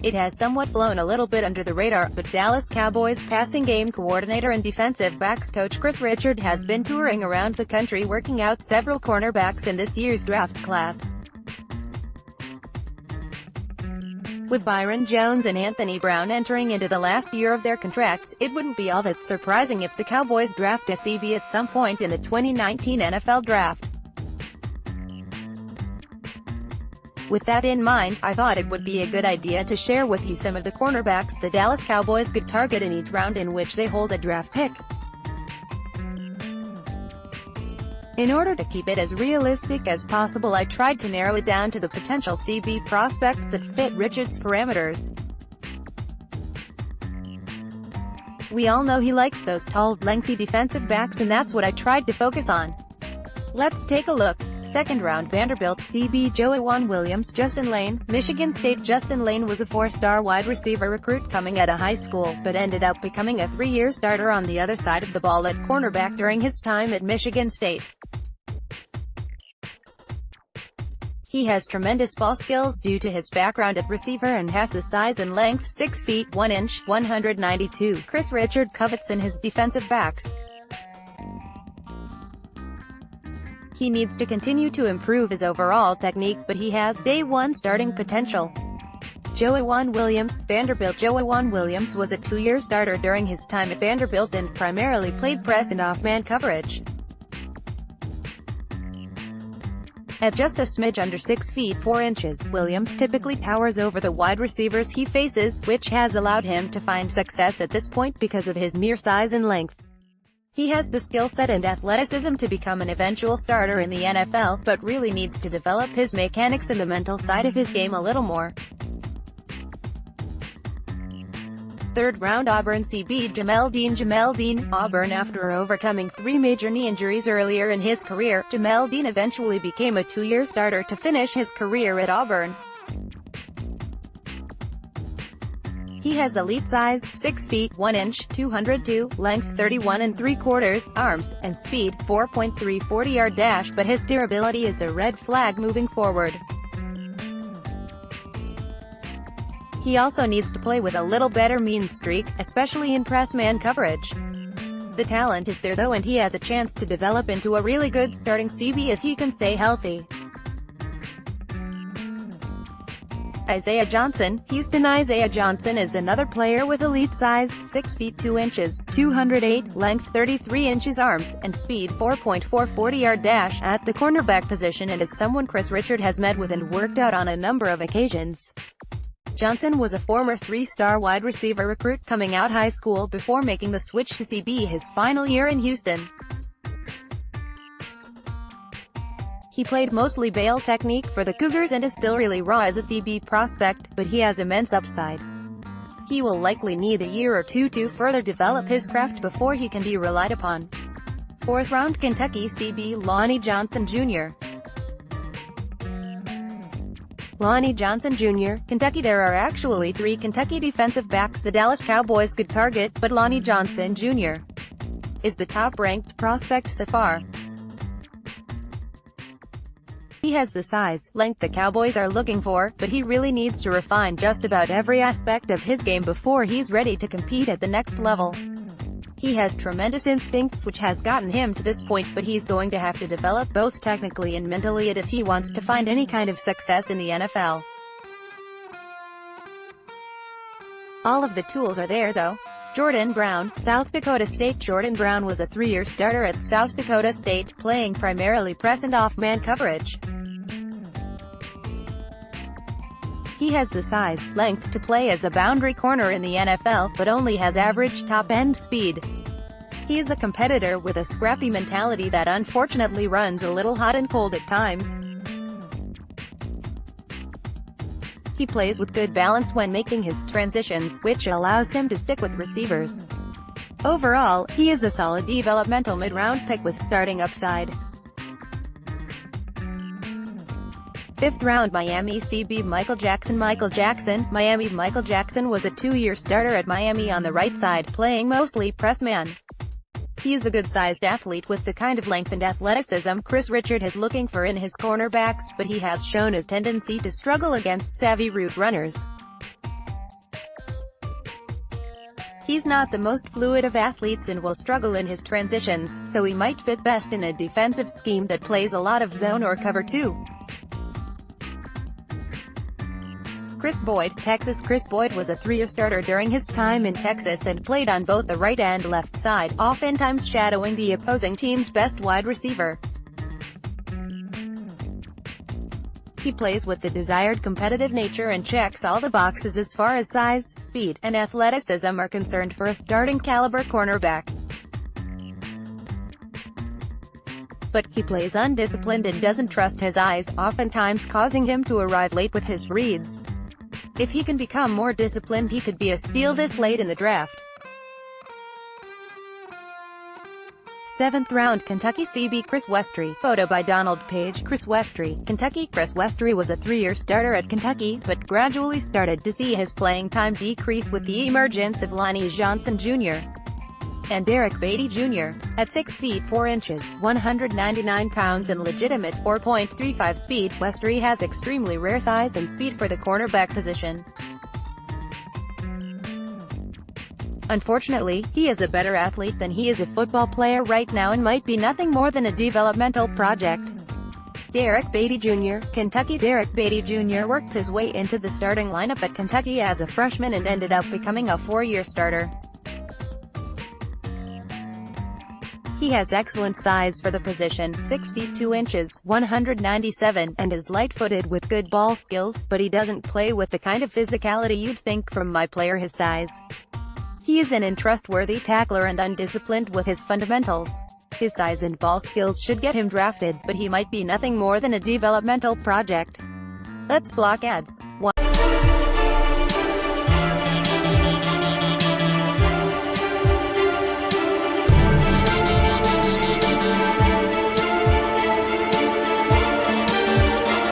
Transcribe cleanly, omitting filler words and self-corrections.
It has somewhat flown a little bit under the radar, but Dallas Cowboys passing game coordinator and defensive backs coach Kris has been touring around the country working out several cornerbacks in this year's draft class. With Byron Jones and Anthony Brown entering into the last year of their contracts, it wouldn't be all that surprising if the Cowboys draft a CB at some point in the 2019 NFL Draft. With that in mind, I thought it would be a good idea to share with you some of the cornerbacks the Dallas Cowboys could target in each round in which they hold a draft pick. In order to keep it as realistic as possible, I tried to narrow it down to the potential CB prospects that fit Richard's parameters. We all know he likes those tall, lengthy defensive backs, and that's what I tried to focus on. Let's take a look. Second round Vanderbilt CB Joejuan Williams. Justin Lane, Michigan State. Justin Lane was a 4-star wide receiver recruit coming out of high school, but ended up becoming a 3-year starter on the other side of the ball at cornerback during his time at Michigan State. He has tremendous ball skills due to his background at receiver and has the size and length, 6 feet 1 inch, 192. Kris covets in his defensive backs. He needs to continue to improve his overall technique, but he has day one starting potential. Joejuan Williams, Vanderbilt. Joejuan Williams was a 2-year starter during his time at Vanderbilt and primarily played press and off-man coverage. At just a smidge under 6 feet 4 inches, Williams typically towers over the wide receivers he faces, which has allowed him to find success at this point because of his mere size and length. He has the skill set and athleticism to become an eventual starter in the NFL, but really needs to develop his mechanics and the mental side of his game a little more. Third round Auburn CB Jamel Dean. Auburn. After overcoming 3 major knee injuries earlier in his career, Jamel Dean eventually became a 2-year starter to finish his career at Auburn. He has elite size, 6 feet 1 inch, 202, length 31 3/4, arms, and speed, 4.3 40-yard dash, but his durability is a red flag moving forward. He also needs to play with a little better mean streak, especially in press man coverage. The talent is there though, and he has a chance to develop into a really good starting CB if he can stay healthy. Isaiah Johnson, Houston. Isaiah Johnson is another player with elite size, 6 feet 2 inches, 208, length 33 inches, arms, and speed, 4.4 40-yard dash, at the cornerback position, and is someone Kris has met with and worked out on a number of occasions. Johnson was a former 3-star wide receiver recruit coming out high school before making the switch to CB his final year in Houston. He played mostly bail technique for the Cougars and is still really raw as a CB prospect, but he has immense upside. He will likely need a year or two to further develop his craft before he can be relied upon. Fourth round Kentucky CB Lonnie Johnson Jr. Lonnie Johnson Jr., Kentucky. There are actually 3 Kentucky defensive backs the Dallas Cowboys could target, but Lonnie Johnson Jr. is the top-ranked prospect so far. He has the size, length the Cowboys are looking for, but he really needs to refine just about every aspect of his game before he's ready to compete at the next level. He has tremendous instincts which has gotten him to this point, but he's going to have to develop both technically and mentally if he wants to find any kind of success in the NFL. All of the tools are there though. Jordan Brown, South Dakota State. Jordan Brown was a 3-year starter at South Dakota State, playing primarily press and off-man coverage. He has the size, length to play as a boundary corner in the NFL, but only has average top-end speed. He is a competitor with a scrappy mentality that unfortunately runs a little hot and cold at times. He plays with good balance when making his transitions, which allows him to stick with receivers. Overall, he is a solid developmental mid-round pick with starting upside. Fifth round Miami CB Michael Jackson. Miami. Michael Jackson was a 2-year starter at Miami on the right side, playing mostly press man. He is a good-sized athlete with the kind of length and athleticism Kris is looking for in his cornerbacks, but he has shown a tendency to struggle against savvy route runners. He's not the most fluid of athletes and will struggle in his transitions, so he might fit best in a defensive scheme that plays a lot of zone or cover 2. Kris Boyd, Texas. Kris Boyd was a 3-year starter during his time in Texas and played on both the right and left side, oftentimes shadowing the opposing team's best wide receiver. He plays with the desired competitive nature and checks all the boxes as far as size, speed, and athleticism are concerned for a starting caliber cornerback. But he plays undisciplined and doesn't trust his eyes, oftentimes causing him to arrive late with his reads. If he can become more disciplined, he could be a steal this late in the draft. 7th round, Kentucky CB Chris Westry. Photo by Donald Page. Chris Westry, Kentucky. Chris Westry was a 3-year starter at Kentucky, but gradually started to see his playing time decrease with the emergence of Lonnie Johnson Jr. and Derek Beatty Jr. At 6 feet 4 inches, 199 pounds and legitimate 4.35 speed, Westry has extremely rare size and speed for the cornerback position. Unfortunately, he is a better athlete than he is a football player right now and might be nothing more than a developmental project. Derek Beatty Jr., Kentucky. Derek Beatty Jr. worked his way into the starting lineup at Kentucky as a freshman and ended up becoming a 4-year starter. He has excellent size for the position, 6 feet 2 inches, 197, and is light-footed with good ball skills, but he doesn't play with the kind of physicality you'd think from my player his size. He is an untrustworthy tackler and undisciplined with his fundamentals. His size and ball skills should get him drafted, but he might be nothing more than a developmental project. Let's block ads. 1.